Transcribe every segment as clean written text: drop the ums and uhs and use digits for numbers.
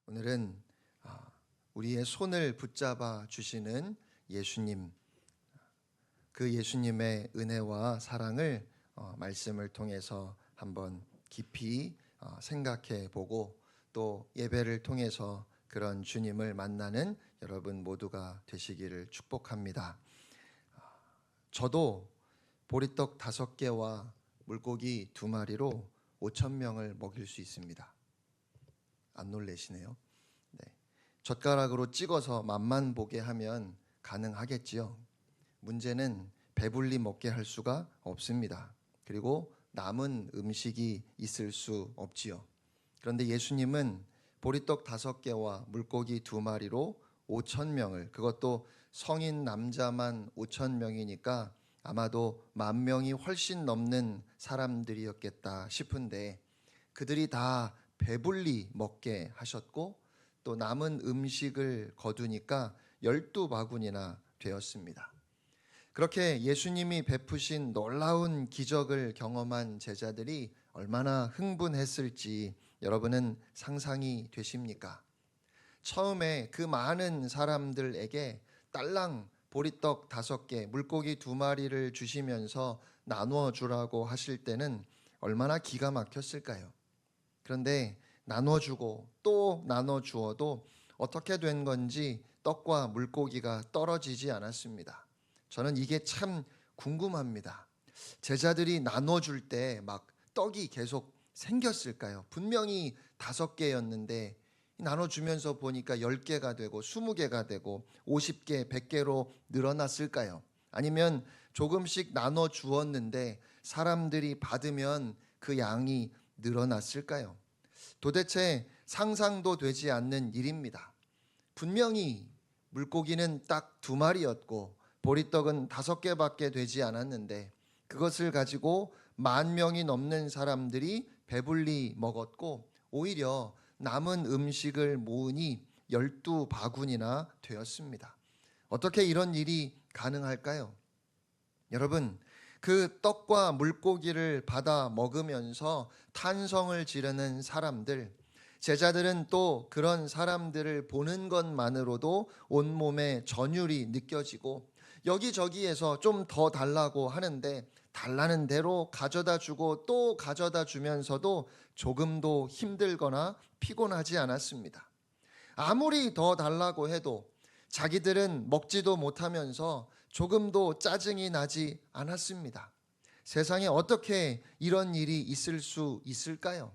오늘은 우리의 손을 붙잡아 주시는 예수님, 그 예수님의 은혜와 사랑을 말씀을 통해서 한번 깊이 생각해 보고 또 예배를 통해서 그런 주님을 만나는 여러분 모두가 되시기를 축복합니다. 저도 보리떡 5개와 물고기 2마리로 5,000명을 먹일 수 있습니다. 안 놀래시네요. 네. 젓가락으로 찍어서 맛만 보게 하면 가능하겠지요. 문제는 배불리 먹게 할 수가 없습니다. 그리고 남은 음식이 있을 수 없지요. 그런데 예수님은 보리떡 5개와 물고기 2마리로 5,000명을, 그것도 성인 남자만 5,000명이니까 아마도 10,000명이 훨씬 넘는 사람들이었겠다 싶은데 그들이 다 배불리 먹게 하셨고 또 남은 음식을 거두니까 12바구니나 되었습니다. 그렇게 예수님이 베푸신 놀라운 기적을 경험한 제자들이 얼마나 흥분했을지 여러분은 상상이 되십니까? 처음에 그 많은 사람들에게 딸랑 보리떡 5개, 물고기 2마리를 주시면서 나누어 주라고 하실 때는 얼마나 기가 막혔을까요? 그런데 나눠주고 또 나눠주어도 어떻게 된 건지 떡과 물고기가 떨어지지 않았습니다. 저는 이게 참 궁금합니다. 제자들이 나눠줄 때 막 떡이 계속 생겼을까요? 분명히 5개였는데 나눠주면서 보니까 10개가 되고 20개가 되고 50개, 100개로 늘어났을까요? 아니면 조금씩 나눠주었는데 사람들이 받으면 그 양이 늘어났을까요? 도대체 상상도 되지 않는 일입니다. 분명히 물고기는 딱 2마리였고 보리떡은 5개밖에 되지 않았는데 그것을 가지고 10,000명이 넘는 사람들이 배불리 먹었고 오히려 남은 음식을 모으니 12바구니나 되었습니다. 어떻게 이런 일이 가능할까요? 여러분, 그 떡과 물고기를 받아 먹으면서 탄성을 지르는 사람들, 제자들은 또 그런 사람들을 보는 것만으로도 온몸에 전율이 느껴지고 여기저기에서 좀 더 달라고 하는데 달라는 대로 가져다 주고 또 가져다 주면서도 조금도 힘들거나 피곤하지 않았습니다. 아무리 더 달라고 해도 자기들은 먹지도 못하면서 조금도 짜증이 나지 않았습니다. 세상에 어떻게 이런 일이 있을 수 있을까요?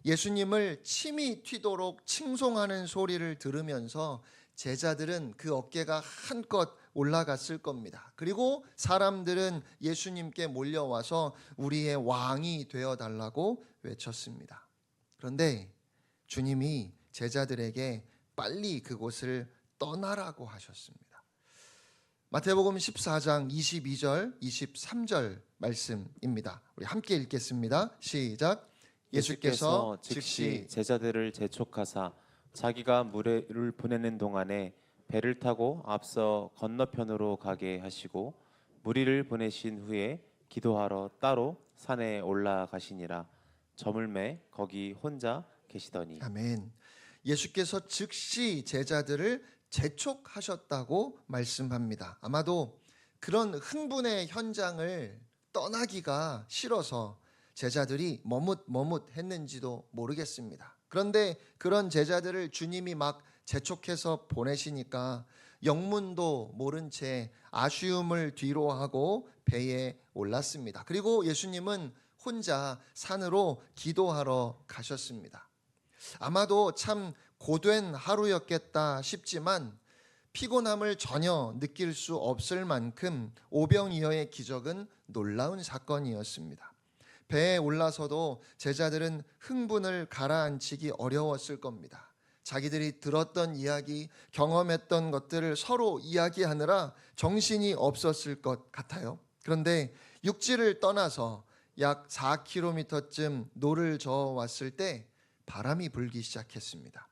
예수님을 침이 튀도록 칭송하는 소리를 들으면서 제자들은 그 어깨가 한껏 올라갔을 겁니다. 그리고 사람들은 예수님께 몰려와서 우리의 왕이 되어달라고 외쳤습니다. 그런데 주님이 제자들에게 빨리 그곳을 떠나라고 하셨습니다. 마태복음 14장 22절, 23절 말씀입니다. 우리 함께 읽겠습니다. 시작. 예수께서 즉시 제자들을 재촉하사 자기가 무리를 보내는 동안에 배를 타고 앞서 건너편으로 가게 하시고 무리를 보내신 후에 기도하러 따로 산에 올라가시니라. 저물매 거기 혼자 계시더니. 아멘. 예수께서 즉시 제자들을 재촉하셨다고 말씀합니다. 아마도 그런 흥분의 현장을 떠나기가 싫어서 제자들이 머뭇머뭇했는지도 모르겠습니다. 그런데 그런 제자들을 주님이 막 재촉해서 보내시니까 영문도 모른 채 아쉬움을 뒤로 하고 배에 올랐습니다. 그리고 예수님은 혼자 산으로 기도하러 가셨습니다. 아마도 참 고된 하루였겠다 싶지만 피곤함을 전혀 느낄 수 없을 만큼 오병이어의 기적은 놀라운 사건이었습니다. 배에 올라서도 제자들은 흥분을 가라앉히기 어려웠을 겁니다. 자기들이 들었던 이야기, 경험했던 것들을 서로 이야기하느라 정신이 없었을 것 같아요. 그런데 육지를 떠나서 약 4km쯤 노를 저어 왔을 때 바람이 불기 시작했습니다.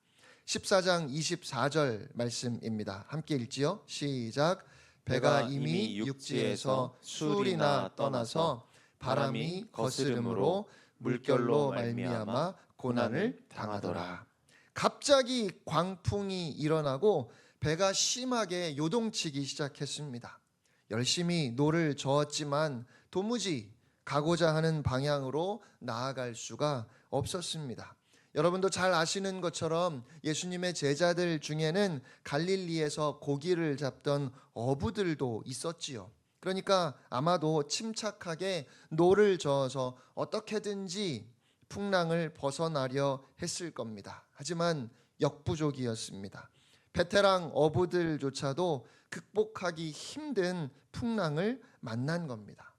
14장 24절 말씀입니다. 함께 읽지요. 시작. 배가 이미 육지에서 수울이나 떠나서 바람이 거스름으로 물결로 말미암아 고난을 당하더라. 갑자기 광풍이 일어나고 배가 심하게 요동치기 시작했습니다. 열심히 노를 저었지만 도무지 가고자 하는 방향으로 나아갈 수가 없었습니다. 여러분도 잘 아시는 것처럼 예수님의 제자들 중에는 갈릴리에서 고기를 잡던 어부들도 있었지요. 그러니까 아마도 침착하게 노를 저어서 어떻게든지 풍랑을 벗어나려 했을 겁니다. 하지만 역부족이었습니다. 베테랑 어부들조차도 극복하기 힘든 풍랑을 만난 겁니다.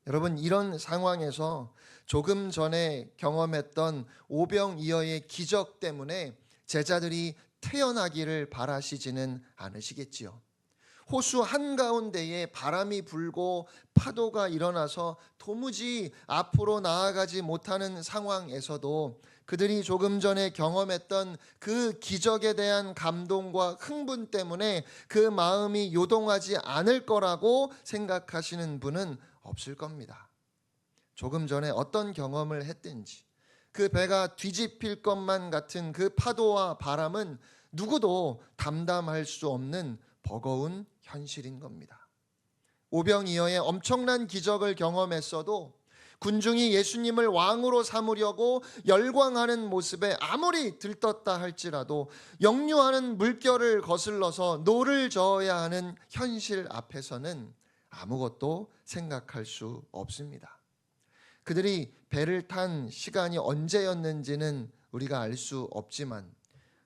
여러분, 이런 상황에서 조금 전에 경험했던 오병이어의 기적 때문에 제자들이 태어나기를 바라시지는 않으시겠지요. 호수 한가운데에 바람이 불고 파도가 일어나서 도무지 앞으로 나아가지 못하는 상황에서도 그들이 조금 전에 경험했던 그 기적에 대한 감동과 흥분 때문에 그 마음이 요동하지 않을 거라고 생각하시는 분은 없을 겁니다. 조금 전에 어떤 경험을 했든지 그 배가 뒤집힐 것만 같은 그 파도와 바람은 누구도 담담할 수 없는 버거운 현실인 겁니다. 오병이어의 엄청난 기적을 경험했어도 군중이 예수님을 왕으로 삼으려고 열광하는 모습에 아무리 들떴다 할지라도 역류하는 물결을 거슬러서 노를 저어야 하는 현실 앞에서는 아무것도 생각할 수 없습니다. 그들이 배를 탄 시간이 언제였는지는 우리가 알 수 없지만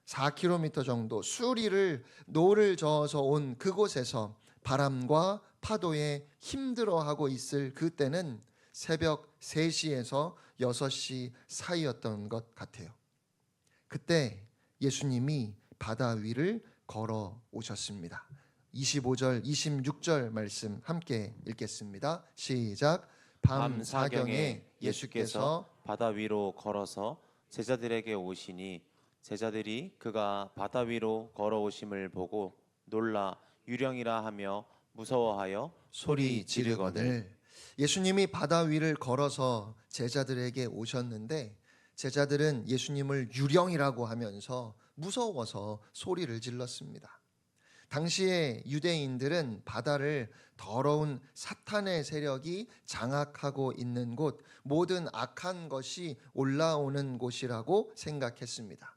4km 정도 수리를 노를 저어서 온 그곳에서 바람과 파도에 힘들어하고 있을 그때는 새벽 3시에서 6시 사이였던 것 같아요. 그때 예수님이 바다 위를 걸어 오셨습니다. 25절, 26절 말씀 함께 읽겠습니다. 시작. 밤 사경에 예수께서 바다 위로 걸어서 제자들에게 오시니 제자들이 그가 바다 위로 걸어오심을 보고 놀라 유령이라 하며 무서워하여 소리 지르거늘. 예수님이 바다 위를 걸어서 제자들에게 오셨는데 제자들은 예수님을 유령이라고 하면서 무서워서 소리를 질렀습니다. 당시에 유대인들은 바다를 더러운 사탄의 세력이 장악하고 있는 곳, 모든 악한 것이 올라오는 곳이라고 생각했습니다.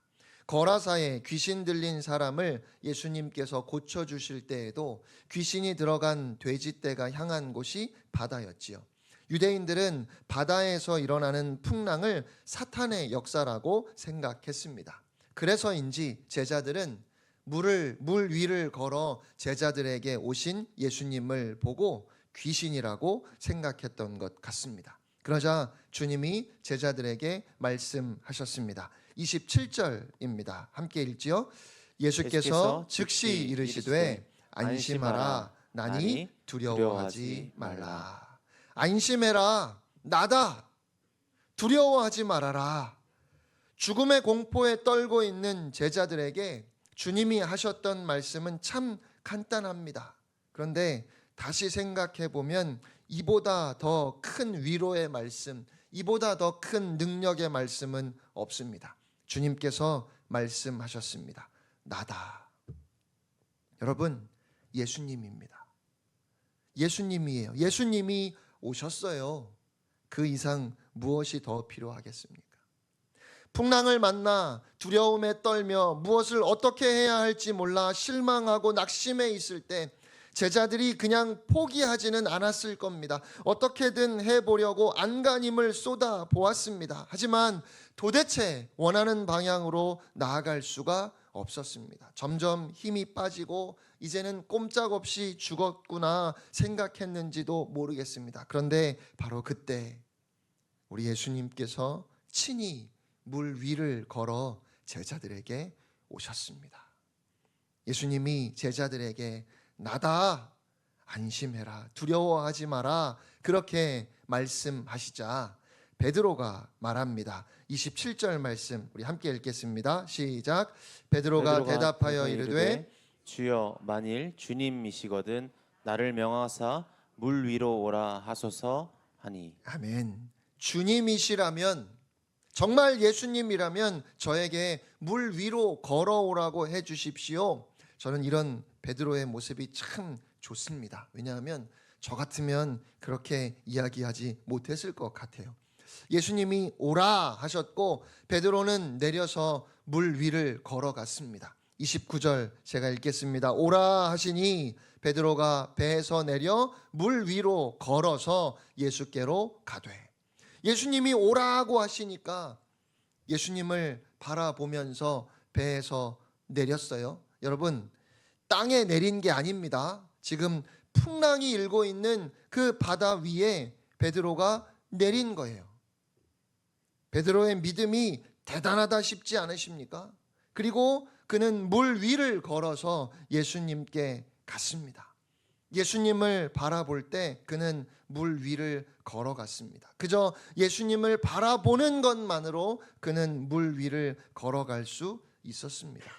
거라사에 귀신 들린 사람을 예수님께서 고쳐주실 때에도 귀신이 들어간 돼지떼가 향한 곳이 바다였지요. 유대인들은 바다에서 일어나는 풍랑을 사탄의 역사라고 생각했습니다. 그래서인지 제자들은 물 위를 걸어 제자들에게 오신 예수님을 보고 귀신이라고 생각했던 것 같습니다. 그러자 주님이 제자들에게 말씀하셨습니다. 27절입니다. 함께 읽지요. 예수께서 즉시 이르시되 안심하라 나니 두려워하지 말라. 안심해라 나다. 두려워하지 말아라. 죽음의 공포에 떨고 있는 제자들에게 주님이 하셨던 말씀은 참 간단합니다. 그런데 다시 생각해 보면 이보다 더 큰 위로의 말씀, 이보다 더 큰 능력의 말씀은 없습니다. 주님께서 말씀하셨습니다. 나다. 여러분, 예수님입니다. 예수님이에요. 예수님이 오셨어요. 그 이상 무엇이 더 필요하겠습니까? 풍랑을 만나 두려움에 떨며 무엇을 어떻게 해야 할지 몰라 실망하고 낙심해 있을 때 제자들이 그냥 포기하지는 않았을 겁니다. 어떻게든 해보려고 안간힘을 쏟아 보았습니다. 하지만 도대체 원하는 방향으로 나아갈 수가 없었습니다. 점점 힘이 빠지고 이제는 꼼짝없이 죽었구나 생각했는지도 모르겠습니다. 그런데 바로 그때 우리 예수님께서 친히 물 위를 걸어 제자들에게 오셨습니다. 예수님이 제자들에게 나다, 안심해라, 두려워하지 마라 그렇게 말씀하시자 베드로가 말합니다. 27절 말씀 우리 함께 읽겠습니다. 시작. 베드로가 대답하여 이르되 주여 만일 주님이시거든 나를 명하사 물 위로 오라 하소서 하니. 아멘. 주님이시라면 정말 예수님이라면 저에게 물 위로 걸어오라고 해 주십시오. 저는 이런 베드로의 모습이 참 좋습니다. 왜냐하면 저 같으면 그렇게 이야기하지 못했을 것 같아요. 예수님이 오라 하셨고 베드로는 내려서 물 위를 걸어갔습니다. 29절 제가 읽겠습니다. 오라 하시니 베드로가 배에서 내려 물 위로 걸어서 예수께로 가되. 예수님이 오라고 하시니까 예수님을 바라보면서 배에서 내렸어요. 여러분, 땅에 내린 게 아닙니다. 지금 풍랑이 일고 있는 그 바다 위에 베드로가 내린 거예요. 베드로의 믿음이 대단하다 싶지 않으십니까? 그리고 그는 물 위를 걸어서 예수님께 갔습니다. 예수님을 바라볼 때 그는 물 위를 걸어갔습니다. 그저 예수님을 바라보는 것만으로 그는 물 위를 걸어갈 수 있었습니다.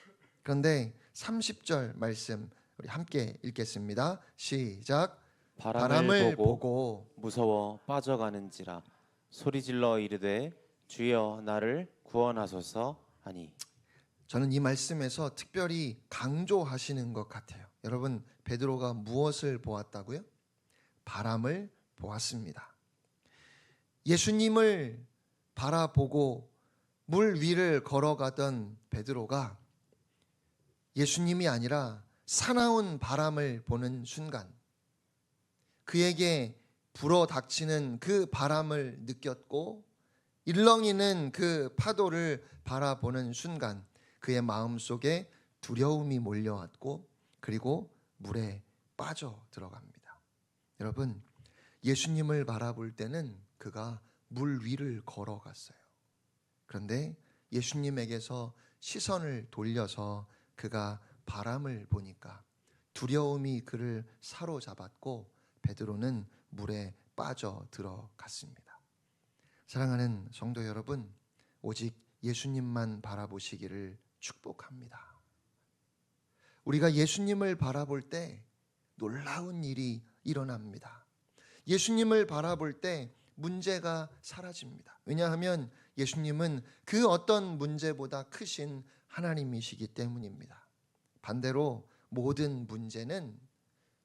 그런데 30절 말씀 우리 함께 읽겠습니다. 시작. 바람을 보고 무서워 빠져가는지라 소리질러 이르되 주여 나를 구원하소서 하니. 저는 이 말씀에서 특별히 강조하시는 것 같아요. 여러분, 베드로가 무엇을 보았다고요? 바람을 보았습니다. 예수님을 바라보고 물 위를 걸어가던 베드로가 예수님이 아니라 사나운 바람을 보는 순간, 그에게 불어닥치는 그 바람을 느꼈고 일렁이는 그 파도를 바라보는 순간 그의 마음속에 두려움이 몰려왔고 그리고 물에 빠져 들어갑니다. 여러분, 예수님을 바라볼 때는 그가 물 위를 걸어갔어요. 그런데 예수님에게서 시선을 돌려서 그가 바람을 보니까 두려움이 그를 사로잡았고 베드로는 물에 빠져 들어갔습니다. 사랑하는 성도 여러분, 오직 예수님만 바라보시기를 축복합니다. 우리가 예수님을 바라볼 때 놀라운 일이 일어납니다. 예수님을 바라볼 때 문제가 사라집니다. 왜냐하면 예수님은 그 어떤 문제보다 크신 하나님이시기 때문입니다. 반대로 모든 문제는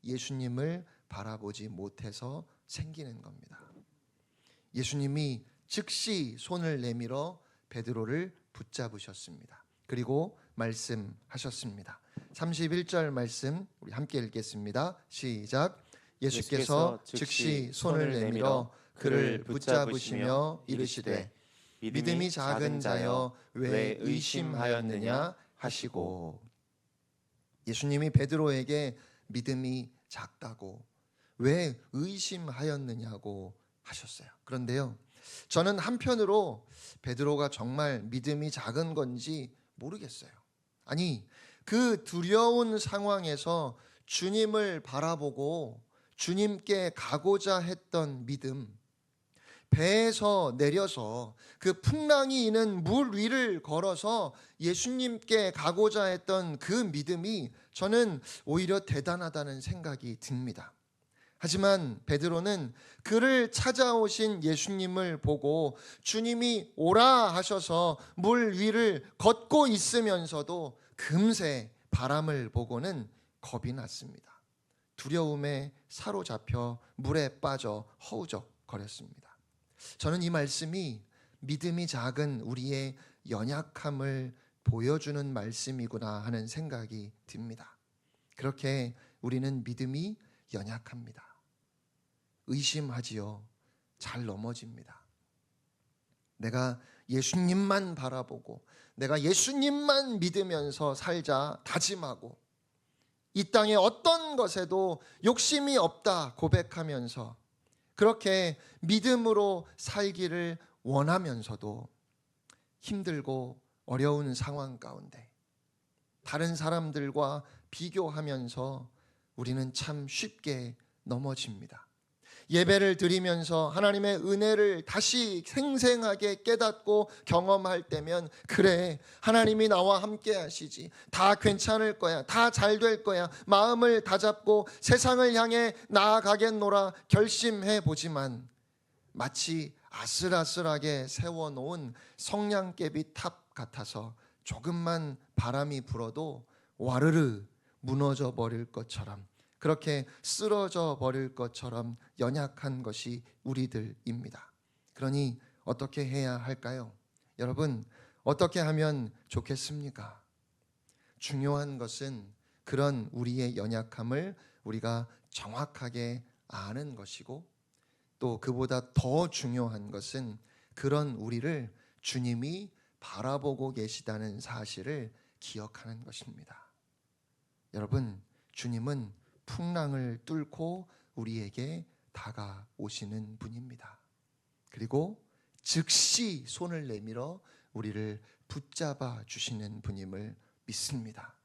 예수님을 바라보지 못해서 생기는 겁니다. 예수님이 즉시 손을 내밀어 베드로를 붙잡으셨습니다. 그리고 말씀하셨습니다. 31절 말씀 우리 함께 읽겠습니다. 시작. 예수께서 즉시 손을 내밀어 그를 붙잡으시며 이르시되 믿음이 작은 자여 왜 의심하였느냐 하시고. 예수님이 베드로에게 믿음이 작다고 왜 의심하였느냐고 하셨어요. 그런데요, 저는 한편으로 베드로가 정말 믿음이 작은 건지 모르겠어요. 아니, 그 두려운 상황에서 주님을 바라보고 주님께 가고자 했던 믿음, 배에서 내려서 그 풍랑이 있는 물 위를 걸어서 예수님께 가고자 했던 그 믿음이 저는 오히려 대단하다는 생각이 듭니다. 하지만 베드로는 그를 찾아오신 예수님을 보고 주님이 오라 하셔서 물 위를 걷고 있으면서도 금세 바람을 보고는 겁이 났습니다. 두려움에 사로잡혀 물에 빠져 허우적거렸습니다. 저는 이 말씀이 믿음이 작은 우리의 연약함을 보여주는 말씀이구나 하는 생각이 듭니다. 그렇게 우리는 믿음이 연약합니다. 의심하지요. 잘 넘어집니다. 내가 예수님만 바라보고 내가 예수님만 믿으면서 살자 다짐하고 이 땅의 어떤 것에도 욕심이 없다 고백하면서 그렇게 믿음으로 살기를 원하면서도 힘들고 어려운 상황 가운데 다른 사람들과 비교하면서 우리는 참 쉽게 넘어집니다. 예배를 드리면서 하나님의 은혜를 다시 생생하게 깨닫고 경험할 때면 그래, 하나님이 나와 함께 하시지, 다 괜찮을 거야, 다 잘 될 거야, 마음을 다잡고 세상을 향해 나아가겠노라 결심해 보지만 마치 아슬아슬하게 세워놓은 성냥개비 탑 같아서 조금만 바람이 불어도 와르르 무너져 버릴 것처럼, 그렇게 쓰러져 버릴 것처럼 연약한 것이 우리들입니다. 그러니 어떻게 해야 할까요? 여러분, 어떻게 하면 좋겠습니까? 중요한 것은 그런 우리의 연약함을 우리가 정확하게 아는 것이고, 또 그보다 더 중요한 것은 그런 우리를 주님이 바라보고 계시다는 사실을 기억하는 것입니다. 여러분, 주님은 풍랑을 뚫고 우리에게 다가오시는 분입니다. 그리고 즉시 손을 내밀어 우리를 붙잡아 주시는 분임을 믿습니다.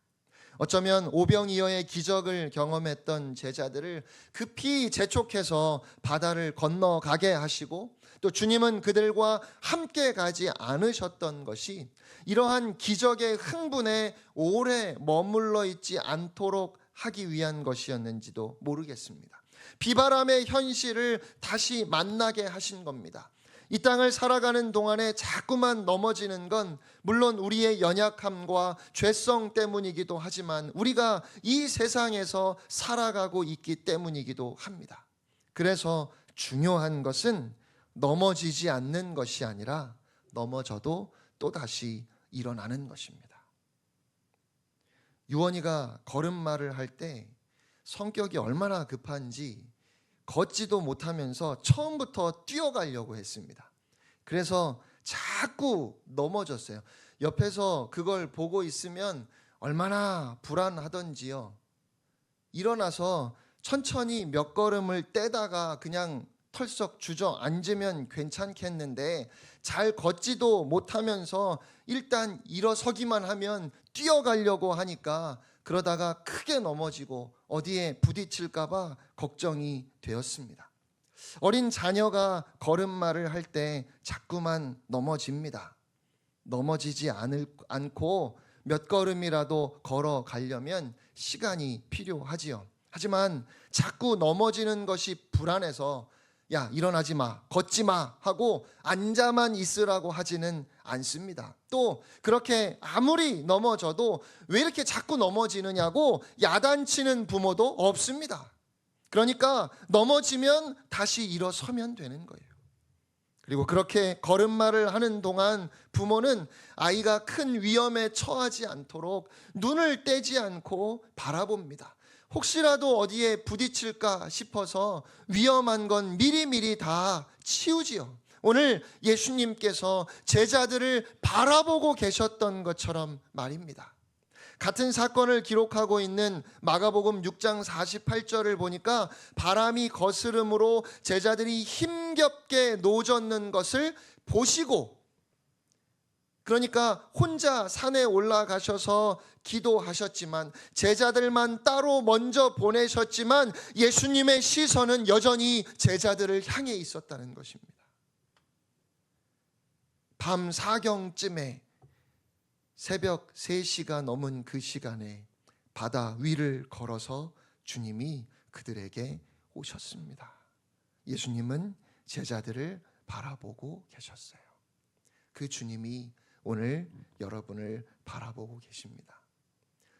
어쩌면 오병이어의 기적을 경험했던 제자들을 급히 재촉해서 바다를 건너가게 하시고, 또 주님은 그들과 함께 가지 않으셨던 것이 이러한 기적의 흥분에 오래 머물러 있지 않도록 하기 위한 것이었는지도 모르겠습니다. 비바람의 현실을 다시 만나게 하신 겁니다. 이 땅을 살아가는 동안에 자꾸만 넘어지는 건 물론 우리의 연약함과 죄성 때문이기도 하지만 우리가 이 세상에서 살아가고 있기 때문이기도 합니다. 그래서 중요한 것은 넘어지지 않는 것이 아니라 넘어져도 또다시 일어나는 것입니다. 유원이가 걸음마를 할 때 성격이 얼마나 급한지 걷지도 못하면서 처음부터 뛰어가려고 했습니다. 그래서 자꾸 넘어졌어요. 옆에서 그걸 보고 있으면 얼마나 불안하던지요. 일어나서 천천히 몇 걸음을 떼다가 그냥 털썩 주저앉으면 괜찮겠는데, 잘 걷지도 못하면서 일단 일어서기만 하면 뛰어가려고 하니까 그러다가 크게 넘어지고 어디에 부딪힐까 봐 걱정이 되었습니다. 어린 자녀가 걸음마를 할 때 자꾸만 넘어집니다. 넘어지지 않고 몇 걸음이라도 걸어가려면 시간이 필요하지요. 하지만 자꾸 넘어지는 것이 불안해서 야, 일어나지 마, 걷지 마 하고 앉아만 있으라고 하지는 않습니다. 또 그렇게 아무리 넘어져도 왜 이렇게 자꾸 넘어지느냐고 야단치는 부모도 없습니다. 그러니까 넘어지면 다시 일어서면 되는 거예요. 그리고 그렇게 걸음마를 하는 동안 부모는 아이가 큰 위험에 처하지 않도록 눈을 떼지 않고 바라봅니다. 혹시라도 어디에 부딪힐까 싶어서 위험한 건 미리미리 다 치우지요. 오늘 예수님께서 제자들을 바라보고 계셨던 것처럼 말입니다. 같은 사건을 기록하고 있는 마가복음 6장 48절을 보니까 바람이 거스름으로 제자들이 힘겹게 노젓는 것을 보시고, 그러니까 혼자 산에 올라가셔서 기도하셨지만 제자들만 따로 먼저 보내셨지만 예수님의 시선은 여전히 제자들을 향해 있었다는 것입니다. 밤 4경쯤에 새벽 3시가 넘은 그 시간에 바다 위를 걸어서 주님이 그들에게 오셨습니다. 예수님은 제자들을 바라보고 계셨어요. 그 주님이 오늘 여러분을 바라보고 계십니다.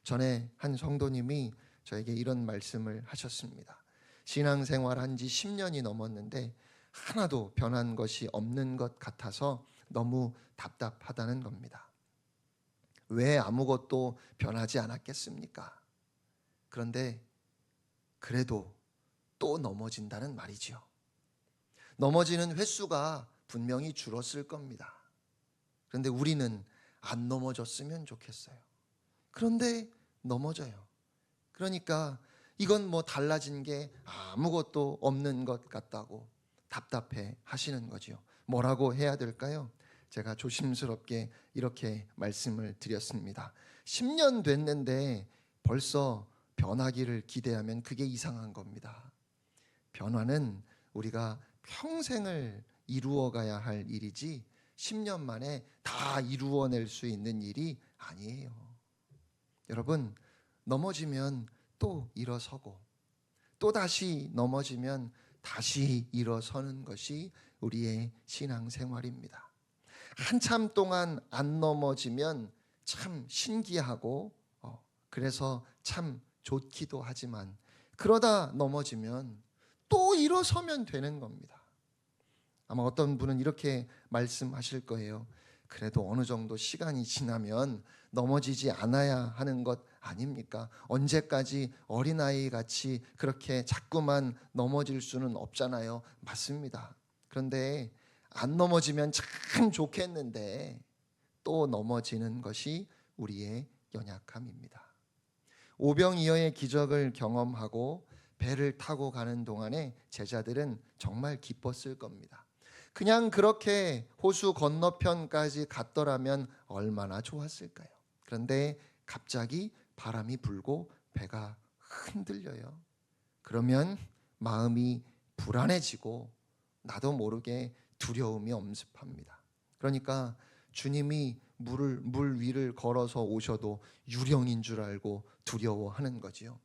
전에 한 성도님이 저에게 이런 말씀을 하셨습니다. 신앙생활 한 지 10년이 넘었는데 하나도 변한 것이 없는 것 같아서 너무 답답하다는 겁니다. 왜 아무것도 변하지 않았겠습니까? 그런데 그래도 또 넘어진다는 말이죠. 넘어지는 횟수가 분명히 줄었을 겁니다. 그런데 우리는 안 넘어졌으면 좋겠어요. 그런데 넘어져요. 그러니까 이건 뭐 달라진 게 아무것도 없는 것 같다고 답답해 하시는 거죠. 뭐라고 해야 될까요? 제가 조심스럽게 이렇게 말씀을 드렸습니다. 10년 됐는데 벌써 변하기를 기대하면 그게 이상한 겁니다. 변화는 우리가 평생을 이루어가야 할 일이지 10년 만에 다 이루어낼 수 있는 일이 아니에요. 여러분, 넘어지면 또 일어서고 또 다시 넘어지면 다시 일어서는 것이 우리의 신앙생활입니다. 한참 동안 안 넘어지면 참 신기하고 그래서 참 좋기도 하지만 그러다 넘어지면 또 일어서면 되는 겁니다. 아마 어떤 분은 이렇게 말씀하실 거예요. 그래도 어느 정도 시간이 지나면 넘어지지 않아야 하는 것 아닙니까? 언제까지 어린아이 같이 그렇게 자꾸만 넘어질 수는 없잖아요. 맞습니다. 그런데 안 넘어지면 참 좋겠는데 또 넘어지는 것이 우리의 연약함입니다. 오병이어의 기적을 경험하고 배를 타고 가는 동안에 제자들은 정말 기뻤을 겁니다. 그냥 그렇게 호수 건너편까지 갔더라면 얼마나 좋았을까요? 그런데 갑자기 바람이 불고 배가 흔들려요. 그러면 마음이 불안해지고 나도 모르게 두려움이 엄습합니다. 그러니까 주님이 물 위를 걸어서 오셔도 유령인 줄 알고 두려워하는 거지요.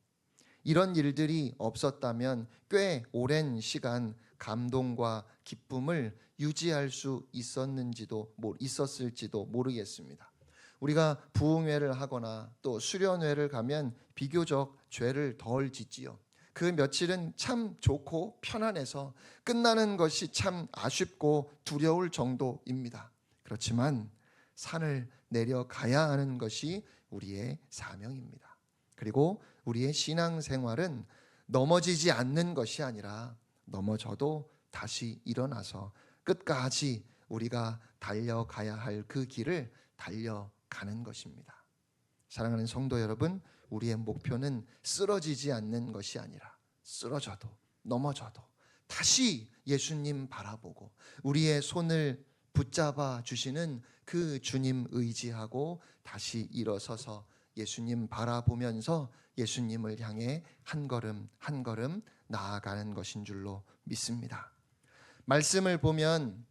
이런 일들이 없었다면 꽤 오랜 시간 감동과 기쁨을 유지할 수 있었을지도 모르겠습니다. 우리가 부흥회를 하거나 또 수련회를 가면 비교적 죄를 덜 짓지요. 그 며칠은 참 좋고 편안해서 끝나는 것이 참 아쉽고 두려울 정도입니다. 그렇지만 산을 내려가야 하는 것이 우리의 사명입니다. 그리고 우리의 신앙생활은 넘어지지 않는 것이 아니라 넘어져도 다시 일어나서 끝까지 우리가 달려가야 할 그 길을 달려가는 것입니다. 사랑하는 성도 여러분, 우리의 목표는 쓰러지지 않는 것이 아니라 쓰러져도 넘어져도 다시 예수님 바라보고 우리의 손을 붙잡아 주시는 그 주님 의지하고 다시 일어서서 예수님 바라보면서 예수님을 향해 한 걸음 한 걸음 나아가는 것인 줄로 믿습니다. 말씀을 보면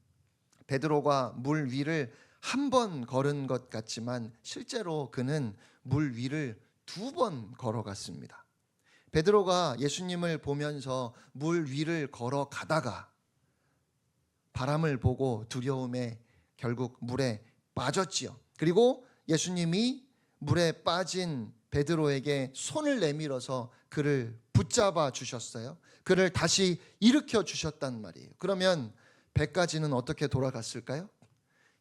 베드로가 물 위를 한 번 걸은 것 같지만 실제로 그는 물 위를 2번 걸어갔습니다. 베드로가 예수님을 보면서 물 위를 걸어가다가 바람을 보고 두려움에 결국 물에 빠졌지요. 그리고 예수님이 물에 빠진 베드로에게 손을 내밀어서 그를 붙잡아 주셨어요. 그를 다시 일으켜 주셨단 말이에요. 그러면 배까지는 어떻게 돌아갔을까요?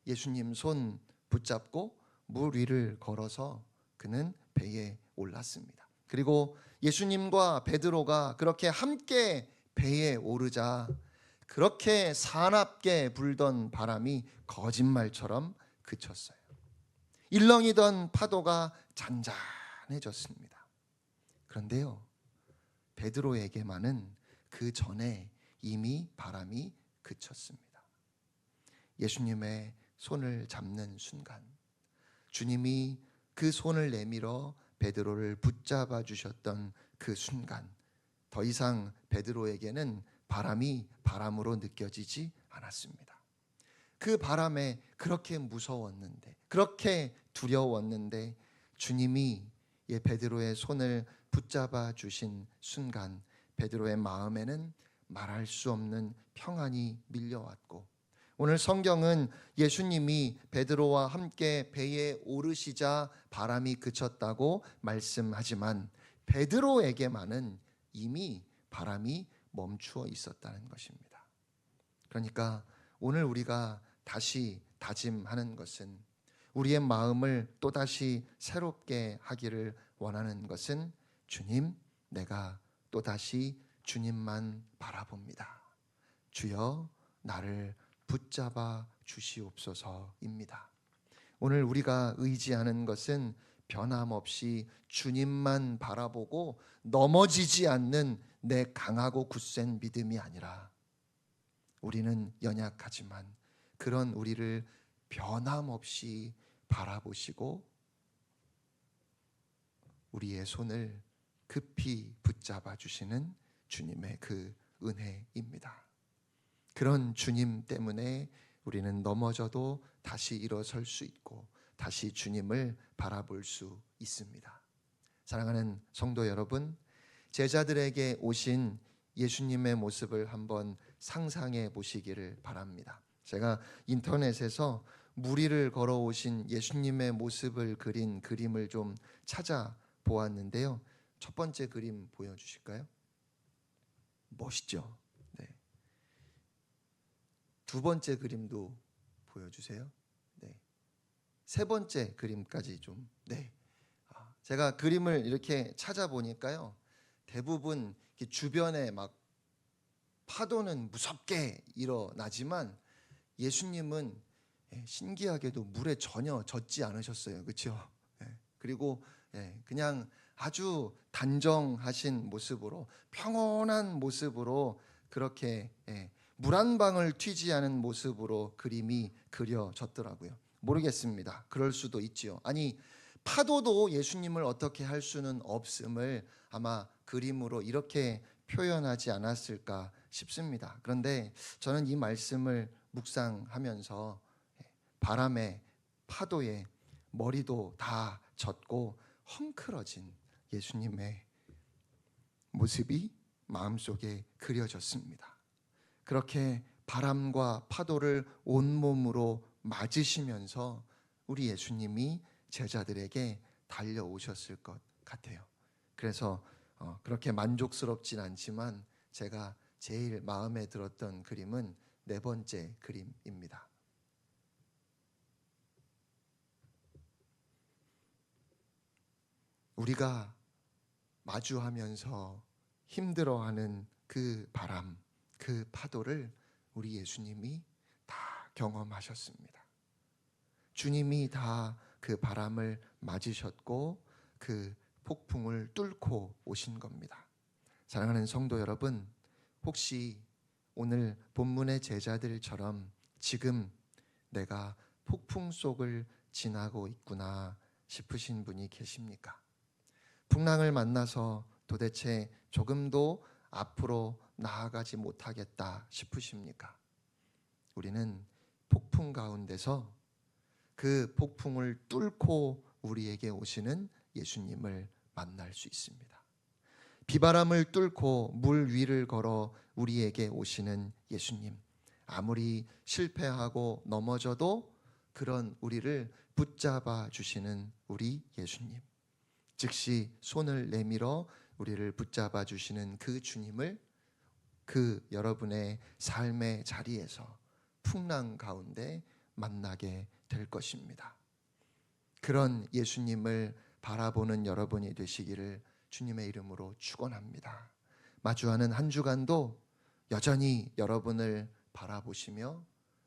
예수님 손 붙잡고 물 위를 걸어서 그는 배에 올랐습니다. 그리고 예수님과 베드로가 그렇게 함께 배에 오르자 그렇게 사납게 불던 바람이 거짓말처럼 그쳤어요. 일렁이던 파도가 잔잔해졌습니다. 그런데요, 베드로에게만은 그 전에 이미 바람이 그쳤습니다. 예수님의 손을 잡는 순간, 주님이 그 손을 내밀어 베드로를 붙잡아 주셨던 그 순간, 더 이상 베드로에게는 바람이 바람으로 느껴지지 않았습니다. 그 바람에 그렇게 무서웠는데, 그렇게 두려웠는데 주님이 베드로의 손을 붙잡아 주신 순간 베드로의 마음에는 말할 수 없는 평안이 밀려왔고, 오늘 성경은 예수님이 베드로와 함께 배에 오르시자 바람이 그쳤다고 말씀하지만 베드로에게만은 이미 바람이 멈추어 있었다는 것입니다. 그러니까 오늘 우리가 다시 다짐하는 것은, 우리의 마음을 또다시 새롭게 하기를 원하는 것은, 주님, 내가 또다시 주님만 바라봅니다. 주여, 나를 붙잡아 주시옵소서입니다. 오늘 우리가 의지하는 것은 변함없이 주님만 바라보고 넘어지지 않는 내 강하고 굳센 믿음이 아니라, 우리는 연약하지만 그런 우리를 변함없이 바라보시고 우리의 손을 급히 붙잡아 주시는 주님의 그 은혜입니다. 그런 주님 때문에 우리는 넘어져도 다시 일어설 수 있고 다시 주님을 바라볼 수 있습니다. 사랑하는 성도 여러분, 제자들에게 오신 예수님의 모습을 한번 상상해 보시기를 바랍니다. 제가 인터넷에서 무리를 걸어오신 예수님의 모습을 그린 그림을 좀 찾아보았는데요. 첫 번째 그림 보여주실까요? 멋있죠? 네. 두 번째 그림도 보여주세요. 네. 세 번째 그림까지 좀. 네. 제가 그림을 이렇게 찾아보니까요, 대부분 주변에 막 파도는 무섭게 일어나지만 예수님은 신기하게도 물에 전혀 젖지 않으셨어요. 그렇죠? 그리고 그냥 아주 단정하신 모습으로, 평온한 모습으로, 그렇게 물 한 방울 튀지 않은 모습으로 그림이 그려졌더라고요. 모르겠습니다. 그럴 수도 있지요. 아니, 파도도 예수님을 어떻게 할 수는 없음을 아마 그림으로 이렇게 표현하지 않았을까 싶습니다. 그런데 저는 이 말씀을 묵상하면서 바람에, 파도에 머리도 다 젖고 헝클어진 예수님의 모습이 마음속에 그려졌습니다. 그렇게 바람과 파도를 온몸으로 맞으시면서 우리 예수님이 제자들에게 달려오셨을 것 같아요. 그래서 그렇게 만족스럽진 않지만 제가 제일 마음에 들었던 그림은 네 번째 그림입니다. 우리가 마주하면서 힘들어하는 그 바람, 그 파도를 우리 예수님이 다 경험하셨습니다. 주님이 다 그 바람을 맞으셨고 그 폭풍을 뚫고 오신 겁니다. 사랑하는 성도 여러분, 혹시 오늘 본문의 제자들처럼 지금 내가 폭풍 속을 지나고 있구나 싶으신 분이 계십니까? 풍랑을 만나서 도대체 조금도 앞으로 나아가지 못하겠다 싶으십니까? 우리는 폭풍 가운데서 그 폭풍을 뚫고 우리에게 오시는 예수님을 만날 수 있습니다. 비바람을 뚫고 물 위를 걸어 우리에게 오시는 예수님, 아무리 실패하고 넘어져도 그런 우리를 붙잡아 주시는 우리 예수님, 즉시 손을 내밀어 우리를 붙잡아 주시는 그 주님을 그 여러분의 삶의 자리에서 풍랑 가운데 만나게 될 것입니다. 그런 예수님을 바라보는 여러분이 되시기를 주님의 이름으로 축원합니다. 마주하는 한 주간도 여전히 여러분을 바라보시며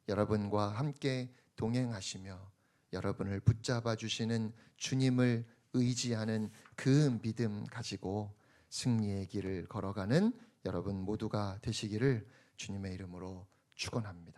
여러분과 함께 동행하시며 여러분을 붙잡아 주시는 주님을 의지하는 그 믿음 가지고 승리의 길을 걸어가는 여러분 모두가 되시기를 주님의 이름으로 축원합니다.